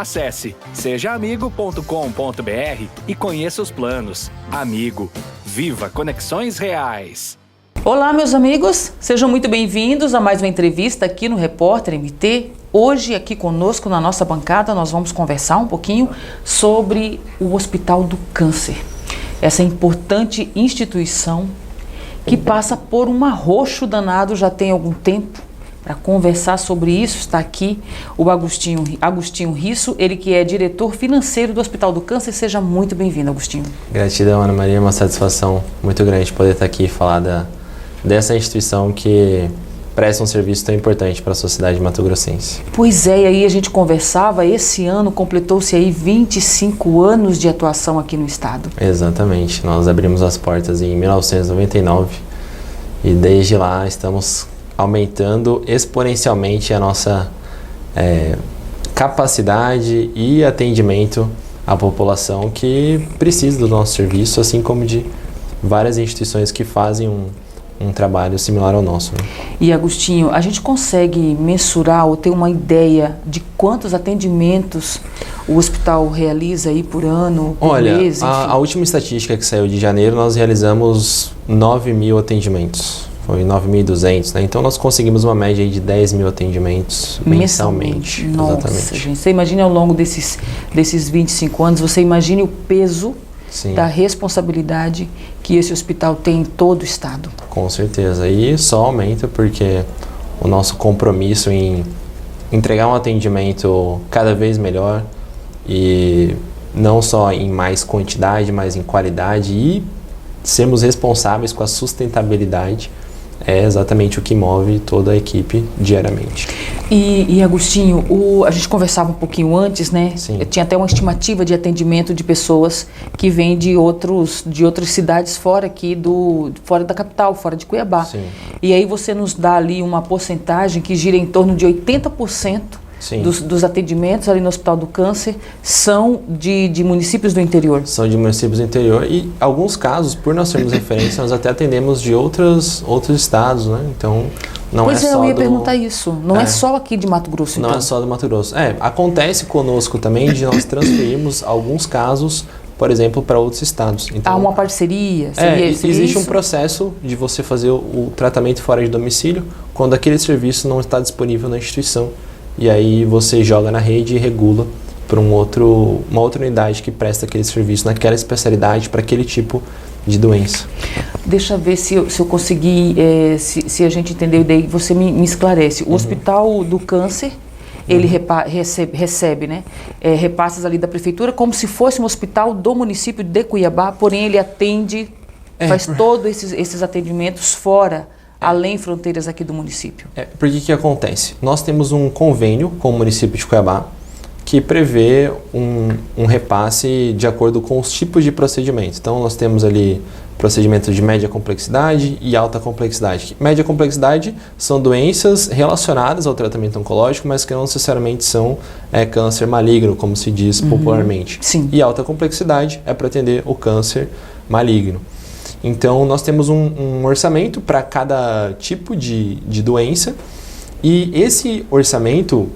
Acesse sejaamigo.com.br e conheça os planos. Amigo, viva conexões reais. Olá, meus amigos, sejam muito bem-vindos a mais uma entrevista aqui no Repórter MT. Hoje, aqui conosco na nossa bancada, nós vamos conversar um pouquinho sobre o Hospital do Câncer. Essa importante instituição que passa por um arroxo danado já tem algum tempo. Para conversar sobre isso, está aqui o Agostinho Risso, ele que é diretor financeiro do Hospital do Câncer. Seja muito bem-vindo, Agostinho. Gratidão, Ana Maria, uma satisfação muito grande poder estar aqui e falar dessa instituição que presta um serviço tão importante para a sociedade mato-grossense. Pois é, e aí a gente conversava, esse ano completou-se aí 25 anos de atuação aqui no estado. Exatamente, nós abrimos as portas em 1999 e desde lá estamos aumentando exponencialmente a nossa capacidade e atendimento à população que precisa do nosso serviço, assim como de várias instituições que fazem um trabalho similar ao nosso. Né? E Agostinho, a gente consegue mensurar ou ter uma ideia de quantos atendimentos o hospital realiza aí por ano, por mês? Olha, a última estatística que saiu de janeiro, nós realizamos 9.000 atendimentos. Foi 9.200, né? Então nós conseguimos uma média aí de 10.000 atendimentos mensalmente. Nossa, exatamente. Gente, você imagina ao longo desses 25 anos, você imagine o peso da responsabilidade que esse hospital tem em todo o estado. Com certeza, e só aumenta porque o nosso compromisso em entregar um atendimento cada vez melhor e não só em mais quantidade, mas em qualidade e sermos responsáveis com a sustentabilidade é exatamente o que move toda a equipe diariamente. E Agostinho, a gente conversava um pouquinho antes, né? Sim. Tinha até uma estimativa de atendimento de pessoas que vêm de outras cidades fora da capital, fora de Cuiabá. Sim. E aí você nos dá ali uma porcentagem que gira em torno de 80% dos atendimentos ali no Hospital do Câncer são de municípios do interior. São de municípios do interior e alguns casos, por nós sermos referência, nós até atendemos de outros estados, né? Então, não é só eu ia perguntar isso. Não é só aqui de Mato Grosso, então? Não é só do Mato Grosso. Acontece conosco também de nós transferirmos alguns casos, por exemplo, para outros estados. Então, há uma parceria? Existe isso? um processo de você fazer o tratamento fora de domicílio quando aquele serviço não está disponível na instituição. E aí você joga na rede e regula para uma outra unidade que presta aquele serviço naquela especialidade para aquele tipo de doença. Deixa eu ver se eu conseguir, se a gente entendeu, e daí você me esclarece. O Hospital do Câncer, ele recebe né, repasses ali da prefeitura como se fosse um hospital do município de Cuiabá, porém ele atende, faz todos esses atendimentos fora, além fronteiras aqui do município. Por que acontece? Nós temos um convênio com o município de Cuiabá que prevê um repasse de acordo com os tipos de procedimentos. Então, nós temos ali procedimentos de média complexidade e alta complexidade. Média complexidade são doenças relacionadas ao tratamento oncológico, mas que não necessariamente são câncer maligno, como se diz popularmente. Sim. E alta complexidade é para atender o câncer maligno. Então, nós temos um orçamento para cada tipo de doença e esse orçamento,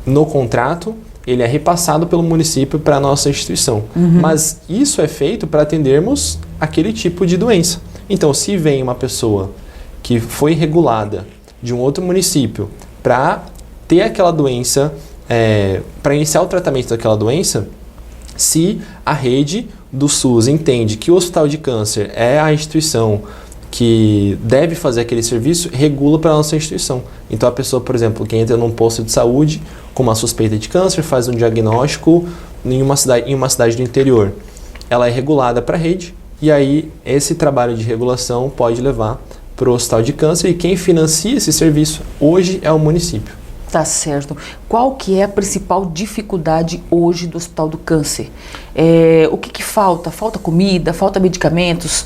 no contrato, ele é repassado pelo município para a nossa instituição. Mas isso é feito para atendermos aquele tipo de doença. Então, se vem uma pessoa que foi regulada de um outro município para ter aquela doença, para iniciar o tratamento daquela doença, se a rede do SUS entende que o Hospital de Câncer é a instituição que deve fazer aquele serviço, regula para a nossa instituição. Então a pessoa, por exemplo, que entra num posto de saúde com uma suspeita de câncer, faz um diagnóstico em uma cidade do interior. Ela é regulada para a rede e aí esse trabalho de regulação pode levar para o Hospital de Câncer e quem financia esse serviço hoje é o município. Tá certo. Qual que é a principal dificuldade hoje do Hospital do Câncer? O que falta? Falta comida? Falta medicamentos?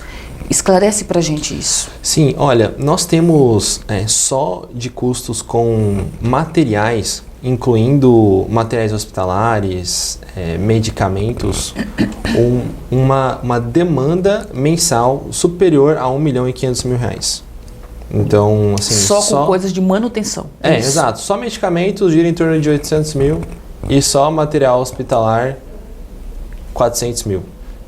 Esclarece pra gente isso. Sim, olha, nós temos só de custos com materiais, incluindo materiais hospitalares, medicamentos, uma demanda mensal superior a R$1.500.000. Então, assim, só com coisas de manutenção. Exato. Só medicamentos gira em torno de 800 mil e só material hospitalar 400 mil.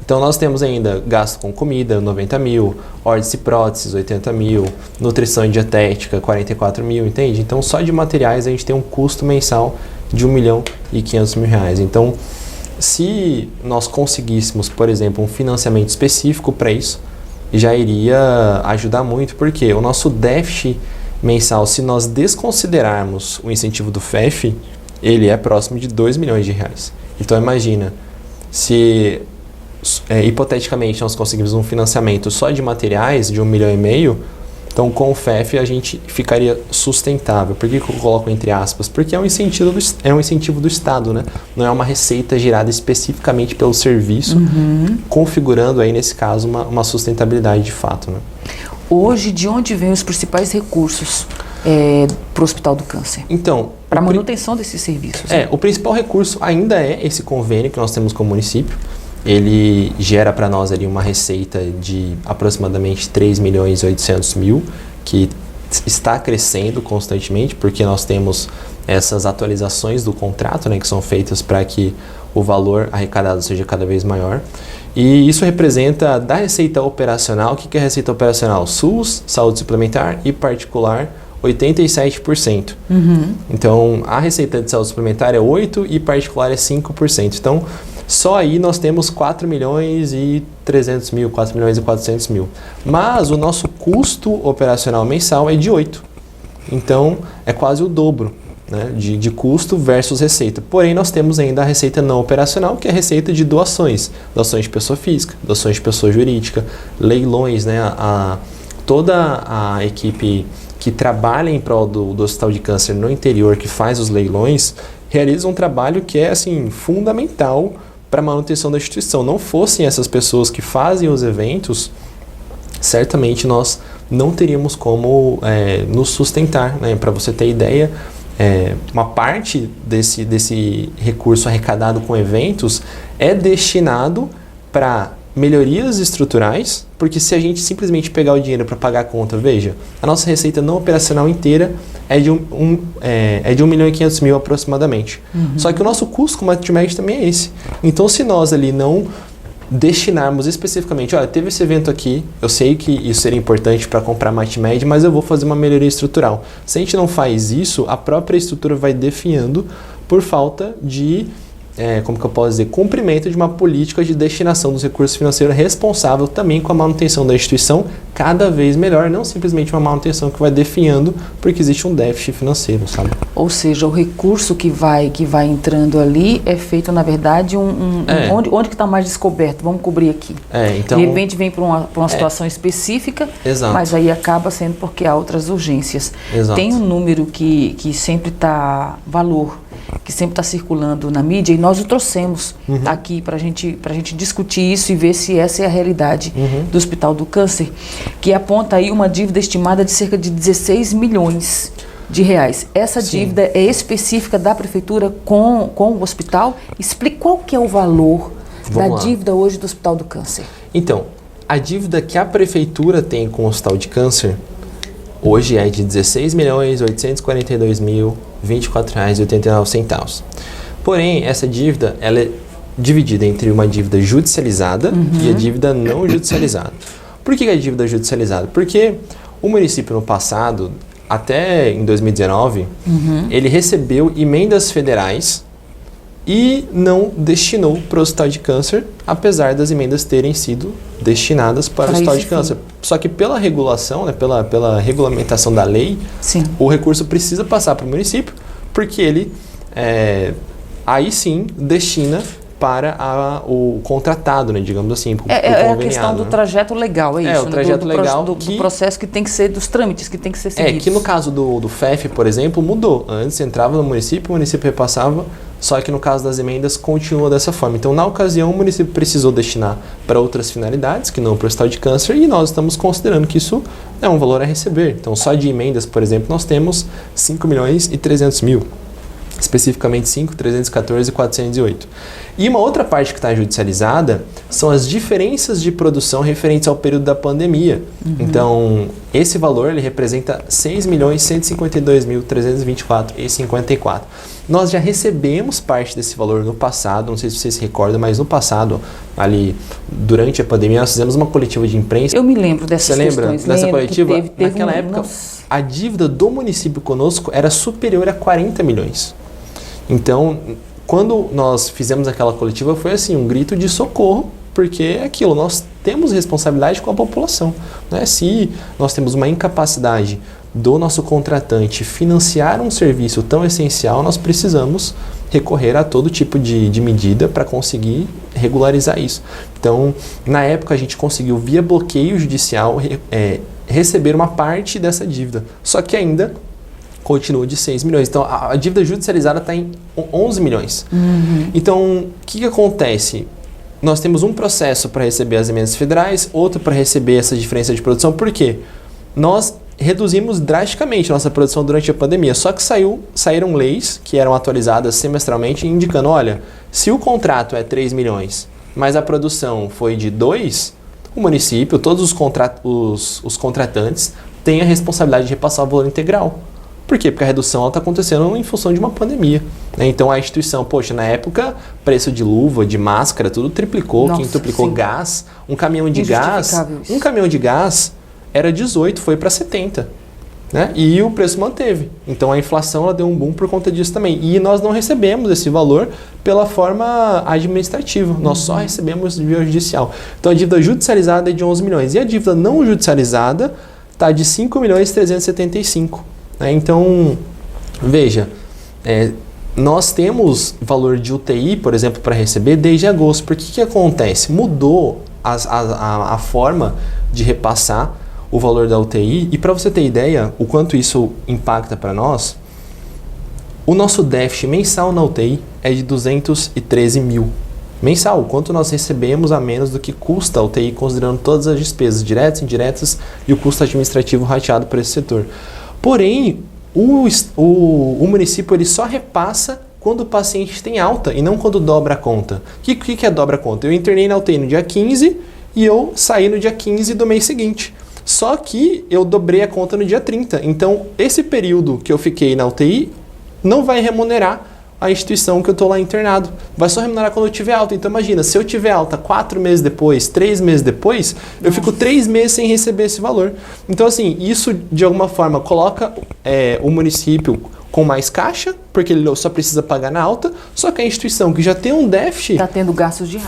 Então nós temos ainda gasto com comida, 90 mil, órtese e próteses, 80 mil, nutrição e dietética, 44 mil, entende? Então só de materiais a gente tem um custo mensal de R$1.500.000. Então, se nós conseguíssemos, por exemplo, um financiamento específico para isso, já iria ajudar muito, porque o nosso déficit mensal, se nós desconsiderarmos o incentivo do FEF, ele é próximo de R$2 milhões. Então imagina, se hipoteticamente nós conseguimos um financiamento só de materiais de R$1,5 milhão, então com o FEF a gente ficaria sustentável. Por que eu coloco entre aspas? Porque é um incentivo do Estado, né? Não é uma receita gerada especificamente pelo serviço, configurando aí nesse caso uma sustentabilidade de fato, né? Hoje, de onde vêm os principais recursos para o Hospital do Câncer? Então, para a manutenção desses serviços. O principal recurso ainda é esse convênio que nós temos com o município. Ele gera para nós ali uma receita de aproximadamente R$3.800.000, que está crescendo constantemente, porque nós temos essas atualizações do contrato, né, que são feitas para que o valor arrecadado seja cada vez maior. E isso representa da receita operacional. O que é a receita operacional? SUS, saúde suplementar e particular, 87%. Então, a receita de saúde suplementar é 8% e particular é 5%. Então, só aí nós temos R$4.300.000, R$4.400.000. Mas o nosso custo operacional mensal é de 8%. Então, é quase o dobro, né, de custo versus receita. Porém, nós temos ainda a receita não operacional, que é a receita de doações. Doações de pessoa física, doações de pessoa jurídica, leilões, né? Toda a equipe que trabalha em prol do Hospital de Câncer no interior, que faz os leilões, realiza um trabalho que é assim, fundamental para a manutenção da instituição. Não fossem essas pessoas que fazem os eventos, certamente nós não teríamos como nos sustentar, né? Para você ter ideia, uma parte desse recurso arrecadado com eventos é destinado para melhorias estruturais, porque se a gente simplesmente pegar o dinheiro para pagar a conta, veja, a nossa receita não operacional inteira é de R$1.500.000 aproximadamente. Só que o nosso custo com o Matmed também é esse. Então, se nós ali não destinarmos especificamente, olha, teve esse evento aqui, eu sei que isso seria importante para comprar Matmed, mas eu vou fazer uma melhoria estrutural. Se a gente não faz isso, a própria estrutura vai definhando por falta de como que eu posso dizer, cumprimento de uma política de destinação dos recursos financeiros responsável também com a manutenção da instituição cada vez melhor, não simplesmente uma manutenção que vai definhando porque existe um déficit financeiro, sabe? Ou seja, o recurso que vai entrando ali é feito, na verdade, onde que está mais descoberto? Vamos cobrir aqui. Então, de repente vem para uma situação específica, exato, mas aí acaba sendo porque há outras urgências. Exato. Tem um número que sempre está, valor, que sempre está circulando na mídia, e nós o trouxemos aqui para a gente discutir isso e ver se essa é a realidade do Hospital do Câncer, que aponta aí uma dívida estimada de cerca de R$16 milhões. Essa dívida é específica da Prefeitura com o hospital? Explique qual que é o valor dívida hoje do Hospital do Câncer. Então, a dívida que a Prefeitura tem com o Hospital de Câncer hoje é de R$16.842.024,89. Porém, essa dívida ela é dividida entre uma dívida judicializada e a dívida não judicializada. Por que a dívida judicializada? Porque o município no passado, até em 2019, ele recebeu emendas federais e não destinou para o Hospital de Câncer, apesar das emendas terem sido destinadas para o Hospital de Câncer. Só que pela regulação, né, pela regulamentação da lei, o recurso precisa passar para o município, porque ele aí sim destina para o contratado, né, digamos assim, a questão do trajeto legal, é isso? O trajeto legal do processo que tem que ser, dos trâmites que tem que ser seguidos. Que no caso do FEF, por exemplo, mudou. Antes entrava no município, o município repassava, só que no caso das emendas continua dessa forma. Então, na ocasião, o município precisou destinar para outras finalidades, que não para o Hospital de Câncer, e nós estamos considerando que isso é um valor a receber. Então, só de emendas, por exemplo, nós temos R$5.300.000. Especificamente 5, 314 e 408. E uma outra parte que está judicializada são as diferenças de produção referentes ao período da pandemia. Então, Esse valor ele representa R$ 6.152.324,54. Nós já recebemos parte desse valor no passado, não sei se vocês se recordam, mas no passado, ali durante a pandemia, nós fizemos uma coletiva de imprensa. Eu me lembro dessas Você lembra questões. dessa Lembro coletiva? que teve Naquela época, nossa. a dívida do município conosco era superior a 40 milhões. Então, quando nós fizemos aquela coletiva, foi assim, um grito de socorro, porque é aquilo, nós temos responsabilidade com a população, né? Se nós temos uma incapacidade do nosso contratante financiar um serviço tão essencial, nós precisamos recorrer a todo tipo de medida para conseguir regularizar isso. Então, na época, a gente conseguiu, via bloqueio judicial, receber uma parte dessa dívida, só que ainda continua de 6 milhões. Então, a dívida judicializada está em 11 milhões. Então, o que acontece? Nós temos um processo para receber as emendas federais, outro para receber essa diferença de produção. Por quê? Nós reduzimos drasticamente nossa produção durante a pandemia, só que saíram leis que eram atualizadas semestralmente indicando, olha, se o contrato é 3 milhões, mas a produção foi de 2, o município, todos os contratantes têm a responsabilidade de repassar o valor integral. Por quê? Porque a redução está acontecendo em função de uma pandemia, né? Então a instituição, poxa, na época, preço de luva, de máscara, tudo triplicou, Nossa, quintuplicou. sim. Gás, um caminhão de gás era 18, foi para 70, né? E o preço manteve. Então a inflação ela deu um boom por conta disso também. E nós não recebemos esse valor pela forma administrativa, nós só recebemos via judicial. Então a dívida judicializada é de 11 milhões e a dívida não judicializada está de 5.375.000. Então, veja, nós temos valor de UTI, por exemplo, para receber desde agosto. Por que acontece? Mudou a forma de repassar o valor da UTI. E para você ter ideia, o quanto isso impacta para nós, o nosso déficit mensal na UTI é de 213 mil. Mensal, quanto nós recebemos a menos do que custa a UTI, considerando todas as despesas diretas, indiretas e o custo administrativo rateado para esse setor. Porém, o município ele só repassa quando o paciente tem alta e não quando dobra a conta. O que é dobra a conta? Eu internei na UTI no dia 15 e eu saí no dia 15 do mês seguinte. Só que eu dobrei a conta no dia 30. Então, esse período que eu fiquei na UTI não vai remunerar a instituição que eu estou lá internado. Vai só remunerar quando eu tiver alta. Então imagina, se eu tiver alta 4 meses depois, 3 meses depois, eu fico 3 meses sem receber esse valor. Então assim, isso de alguma forma coloca o município com mais caixa, porque ele só precisa pagar na alta, só que a instituição que já tem um déficit... Está tendo gastos de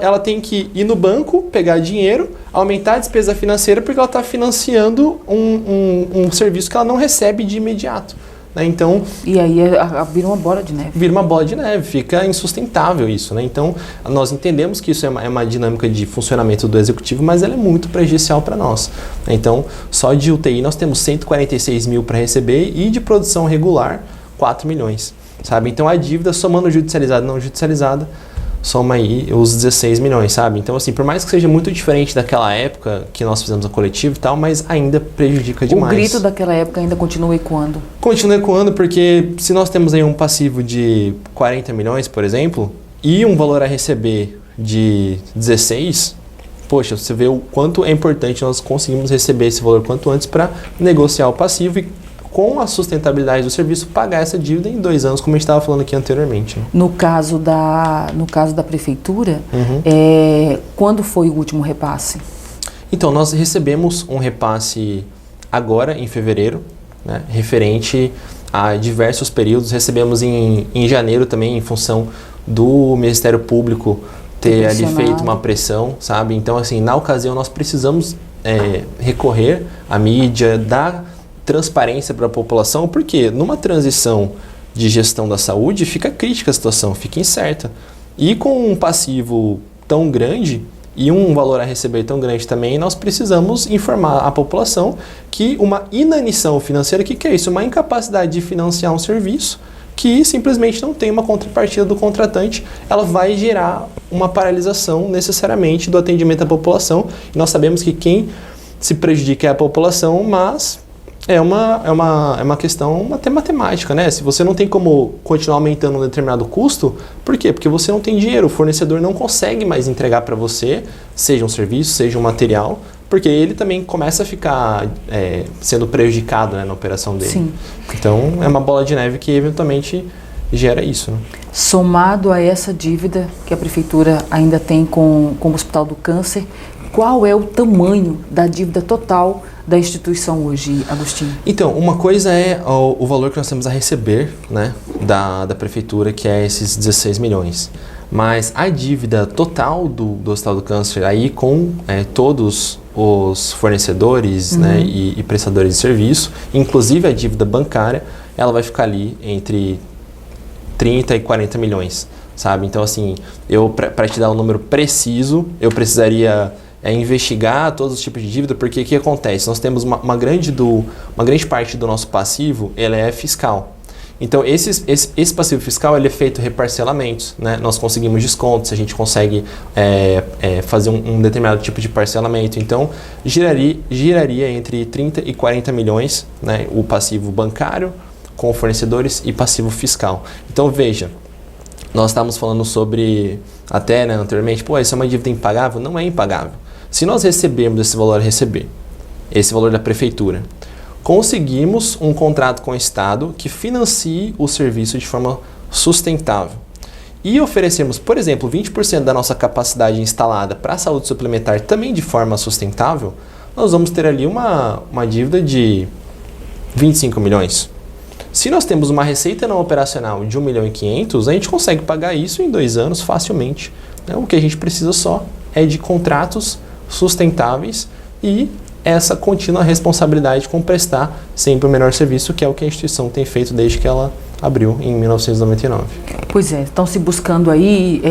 ela tem que ir no banco, pegar dinheiro, aumentar a despesa financeira, porque ela está financiando um serviço que ela não recebe de imediato. Então, e aí vira uma bola de neve. Vira uma bola de neve, fica insustentável isso, né? Então, nós entendemos que isso é uma dinâmica de funcionamento do executivo, mas ela é muito prejudicial para nós. Então, só de UTI nós temos 146 mil para receber e de produção regular, 4 milhões, sabe? Então, a dívida, somando judicializada e não judicializada, soma aí os 16 milhões, sabe? Então, assim, por mais que seja muito diferente daquela época que nós fizemos a coletiva e tal, mas ainda prejudica demais. O grito daquela época ainda continua ecoando? Continua ecoando porque se nós temos aí um passivo de 40 milhões, por exemplo, e um valor a receber de 16, poxa, você vê o quanto é importante nós conseguimos receber esse valor quanto antes para negociar o passivo e com a sustentabilidade do serviço, pagar essa dívida em 2 anos, como a gente estava falando aqui anteriormente. No caso da prefeitura, quando foi o último repasse? Então, nós recebemos um repasse agora, em fevereiro, né, referente a diversos períodos. Recebemos em janeiro também, em função do Ministério Público ter ali feito uma pressão, sabe? Então, assim, na ocasião, nós precisamos recorrer à mídia, dar transparência para a população, porque numa transição de gestão da saúde fica crítica a situação, fica incerta. E com um passivo tão grande e um valor a receber tão grande também, nós precisamos informar a população que uma inanição financeira, que é isso? Uma incapacidade de financiar um serviço que simplesmente não tem uma contrapartida do contratante, ela vai gerar uma paralisação necessariamente do atendimento à população. E nós sabemos que quem se prejudica é a população, mas é uma questão matemática, né? Se você não tem como continuar aumentando um determinado custo, por quê? Porque você não tem dinheiro, o fornecedor não consegue mais entregar para você, seja um serviço, seja um material, porque ele também começa a ficar sendo prejudicado, né, na operação dele. Sim. Então, é uma bola de neve que eventualmente gera isso, né? Somado a essa dívida que a Prefeitura ainda tem com o Hospital do Câncer, qual é o tamanho da dívida total da instituição hoje, Agostinho? Então, uma coisa é o valor que nós temos a receber, né, da Prefeitura, que é esses 16 milhões. Mas a dívida total do Hospital do Câncer, aí com todos os fornecedores, né, e prestadores de serviço, inclusive a dívida bancária, ela vai ficar ali entre 30 e 40 milhões, sabe? Então, assim, para te dar um número preciso, eu precisaria investigar todos os tipos de dívida, porque o que acontece? Nós temos uma grande parte do nosso passivo, ele é fiscal. Então, esse passivo fiscal ele é feito reparcelamentos, né? Nós conseguimos descontos, a gente consegue fazer um determinado tipo de parcelamento. Então, giraria entre 30 e 40 milhões, né? O passivo bancário com fornecedores e passivo fiscal. Então, veja, nós estávamos falando sobre, até, né, anteriormente, isso é uma dívida impagável? Não é impagável. Se nós recebermos esse valor da Prefeitura, conseguimos um contrato com o Estado que financie o serviço de forma sustentável e oferecermos, por exemplo, 20% da nossa capacidade instalada para a saúde suplementar também de forma sustentável, nós vamos ter ali uma dívida de 25 milhões. Se nós temos uma receita não operacional de 1,5 milhão, a gente consegue pagar isso em 2 anos facilmente. O que a gente precisa só é de contratos sustentáveis e essa contínua responsabilidade com prestar sempre o melhor serviço, que é o que a instituição tem feito desde que ela abriu em 1999. Pois é, estão se buscando aí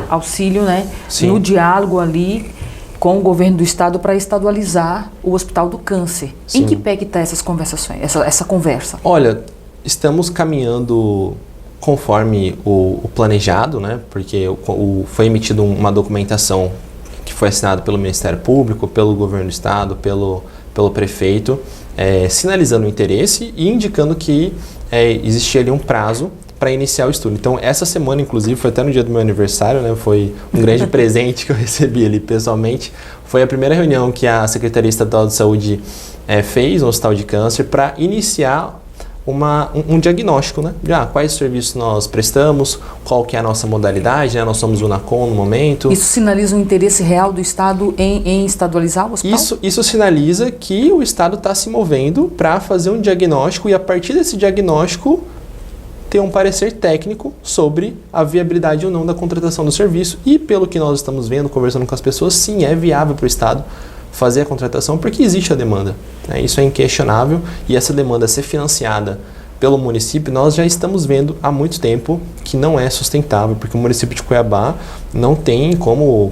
auxílio, né, no diálogo ali com o governo do estado para estadualizar o Hospital do Câncer. Sim. Em que pé que está essas conversações, essa conversa? Olha, estamos caminhando conforme o planejado, né, porque foi emitida uma documentação que foi assinada pelo Ministério Público, pelo governo do estado, pelo prefeito, sinalizando o interesse e indicando que existia ali um prazo para iniciar o estudo. Então, essa semana, inclusive, foi até no dia do meu aniversário, né? Foi um grande presente que eu recebi ali pessoalmente. Foi a primeira reunião que a Secretaria Estadual de Saúde fez no Hospital de Câncer para iniciar um diagnóstico, né? De quais serviços nós prestamos, qual que é a nossa modalidade, né? Nós somos o UNACOM no momento. Isso sinaliza um interesse real do Estado em estadualizar o hospital? Isso sinaliza que o Estado está se movendo para fazer um diagnóstico e, a partir desse diagnóstico, ter um parecer técnico sobre a viabilidade ou não da contratação do serviço. E, pelo que nós estamos vendo, conversando com as pessoas, sim, é viável para o Estado fazer a contratação, porque existe a demanda. Isso é inquestionável, e essa demanda ser financiada pelo município, nós já estamos vendo há muito tempo que não é sustentável, porque o município de Cuiabá não tem como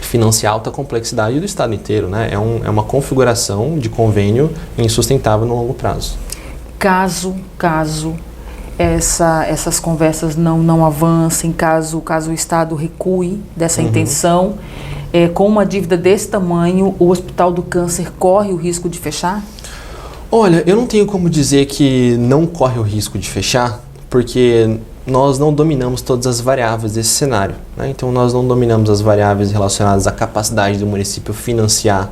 financiar a alta complexidade do estado inteiro, né? É uma configuração de convênio insustentável no longo prazo. Caso essas conversas não avancem, caso o Estado recue dessa intenção, com uma dívida desse tamanho, o Hospital do Câncer corre o risco de fechar? Olha, eu não tenho como dizer que não corre o risco de fechar, porque nós não dominamos todas as variáveis desse cenário, né? Então, nós não dominamos as variáveis relacionadas à capacidade do município financiar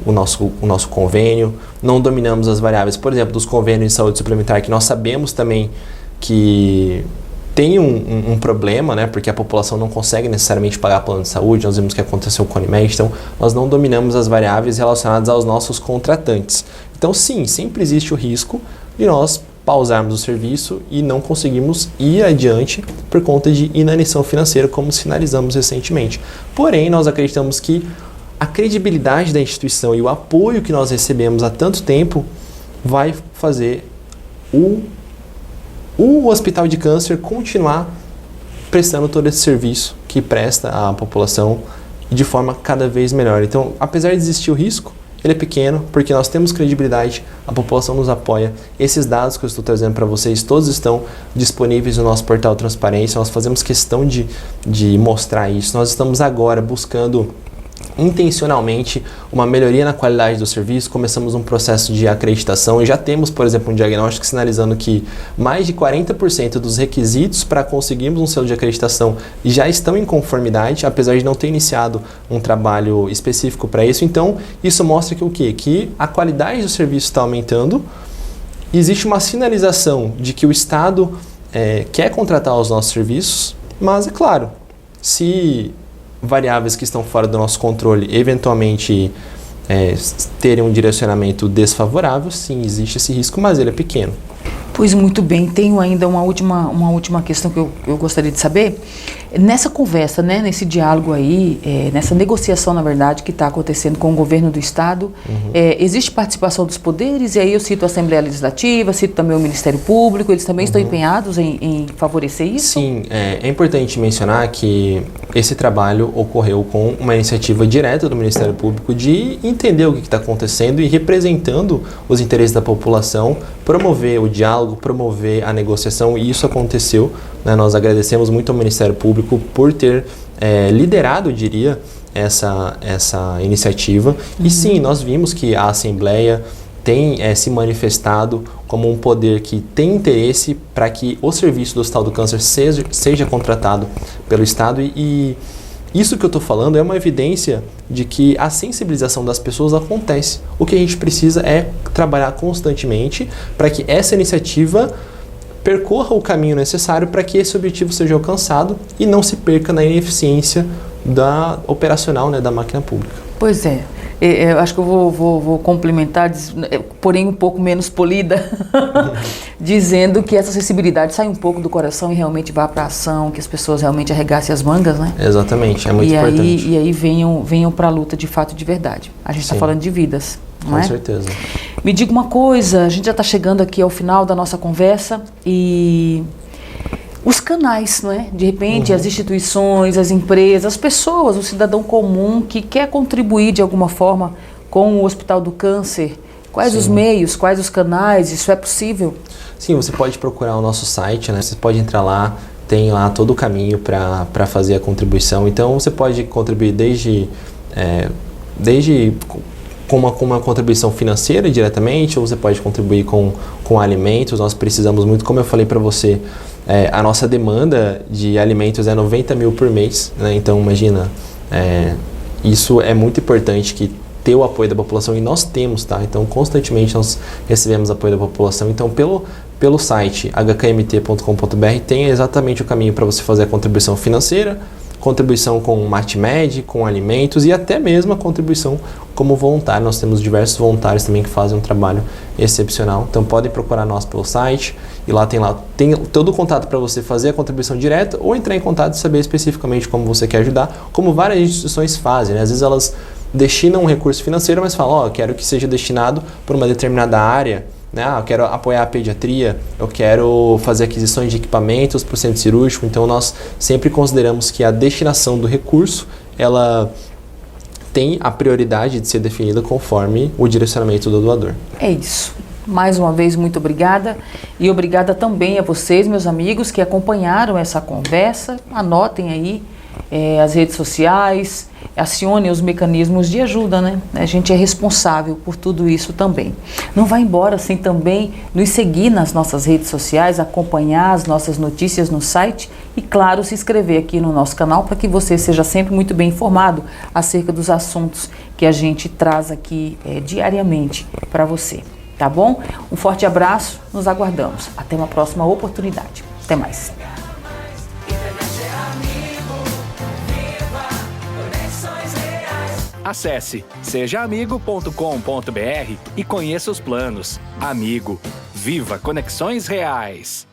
o nosso convênio, não dominamos as variáveis, por exemplo, dos convênios de saúde suplementar, que nós sabemos também que tem um problema, né, porque a população não consegue necessariamente pagar plano de saúde, nós vimos que aconteceu com o Unimed, então nós não dominamos as variáveis relacionadas aos nossos contratantes. Então, sim, sempre existe o risco de nós pausarmos o serviço e não conseguimos ir adiante por conta de inanição financeira, como sinalizamos recentemente. Porém, nós acreditamos que a credibilidade da instituição e o apoio que nós recebemos há tanto tempo vai fazer o Hospital de Câncer continuar prestando todo esse serviço que presta à população de forma cada vez melhor. Então, apesar de existir o risco, ele é pequeno, porque nós temos credibilidade, a população nos apoia. Esses dados que eu estou trazendo para vocês, todos estão disponíveis no nosso portal Transparência, nós fazemos questão de mostrar isso. Nós estamos agora buscando intencionalmente uma melhoria na qualidade do serviço, começamos um processo de acreditação e já temos, por exemplo, um diagnóstico sinalizando que mais de 40% dos requisitos para conseguirmos um selo de acreditação já estão em conformidade, apesar de não ter iniciado um trabalho específico para isso. Então, isso mostra que o quê? Que a qualidade do serviço está aumentando, existe uma sinalização de que o Estado quer contratar os nossos serviços, mas é claro, se variáveis que estão fora do nosso controle eventualmente terem um direcionamento desfavorável, sim, existe esse risco, mas ele é pequeno. Pois muito bem, tenho ainda uma última questão que eu gostaria de saber. Nessa conversa, né, nesse diálogo aí, nessa negociação, na verdade, que está acontecendo com o governo do Estado, existe participação dos poderes, e aí eu cito a Assembleia Legislativa, cito também o Ministério Público, eles também estão empenhados em favorecer isso? Sim, é importante mencionar que esse trabalho ocorreu com uma iniciativa direta do Ministério Público de entender o que está acontecendo e, representando os interesses da população, promover o diálogo, promover a negociação, e isso aconteceu, né? Nós agradecemos muito ao Ministério Público por ter liderado, eu diria, essa iniciativa. E sim, nós vimos que a Assembleia tem se manifestado como um poder que tem interesse para que o serviço do Hospital do Câncer seja contratado pelo Estado, e isso que eu estou falando é uma evidência de que a sensibilização das pessoas acontece. O que a gente precisa é trabalhar constantemente para que essa iniciativa percorra o caminho necessário para que esse objetivo seja alcançado e não se perca na ineficiência operacional, né, da máquina pública. Pois é. Eu acho que eu vou complementar, porém um pouco menos polida, dizendo que essa sensibilidade sai um pouco do coração e realmente vá para a ação, que as pessoas realmente arregassem as mangas, né? Exatamente, é muito importante. E aí venham para a luta de fato e de verdade. A gente está falando de vidas, não é? Com certeza. Me diga uma coisa, a gente já está chegando aqui ao final da nossa conversa e os canais, não é? De repente, as instituições, as empresas, as pessoas, o cidadão comum que quer contribuir de alguma forma com o Hospital do Câncer, quais os meios, quais os canais, isso é possível? Sim, você pode procurar o nosso site, né? Você pode entrar lá, tem lá todo o caminho para fazer a contribuição. Então, você pode contribuir desde com uma contribuição financeira diretamente, ou você pode contribuir com alimentos. Nós precisamos muito, como eu falei para você, a nossa demanda de alimentos é 90 mil por mês, né? Então imagina, isso é muito importante, que ter o apoio da população, e nós temos, tá? Então constantemente nós recebemos apoio da população. Então pelo site hkmt.com.br tem exatamente o caminho para você fazer a contribuição financeira, contribuição com MatMed, com alimentos, e até mesmo a contribuição como voluntário. Nós temos diversos voluntários também que fazem um trabalho excepcional. Então podem procurar nós pelo site, e lá tem todo o contato para você fazer a contribuição direta ou entrar em contato e saber especificamente como você quer ajudar, como várias instituições fazem, né? Às vezes elas destinam um recurso financeiro, mas falam, eu quero que seja destinado por uma determinada área, né? Eu quero apoiar a pediatria, eu quero fazer aquisições de equipamentos para o centro cirúrgico. Então nós sempre consideramos que a destinação do recurso, ela tem a prioridade de ser definida conforme o direcionamento do doador. É isso. Mais uma vez, muito obrigada. E obrigada também a vocês, meus amigos, que acompanharam essa conversa. Anotem aí as redes sociais, acionem os mecanismos de ajuda, né? A gente é responsável por tudo isso também. Não vá embora sem também nos seguir nas nossas redes sociais, acompanhar as nossas notícias no site e, claro, se inscrever aqui no nosso canal para que você seja sempre muito bem informado acerca dos assuntos que a gente traz aqui diariamente para você. Tá bom? Um forte abraço, nos aguardamos. Até uma próxima oportunidade. Até mais. Acesse sejaamigo.com.br e conheça os planos. Amigo, viva Conexões Reais!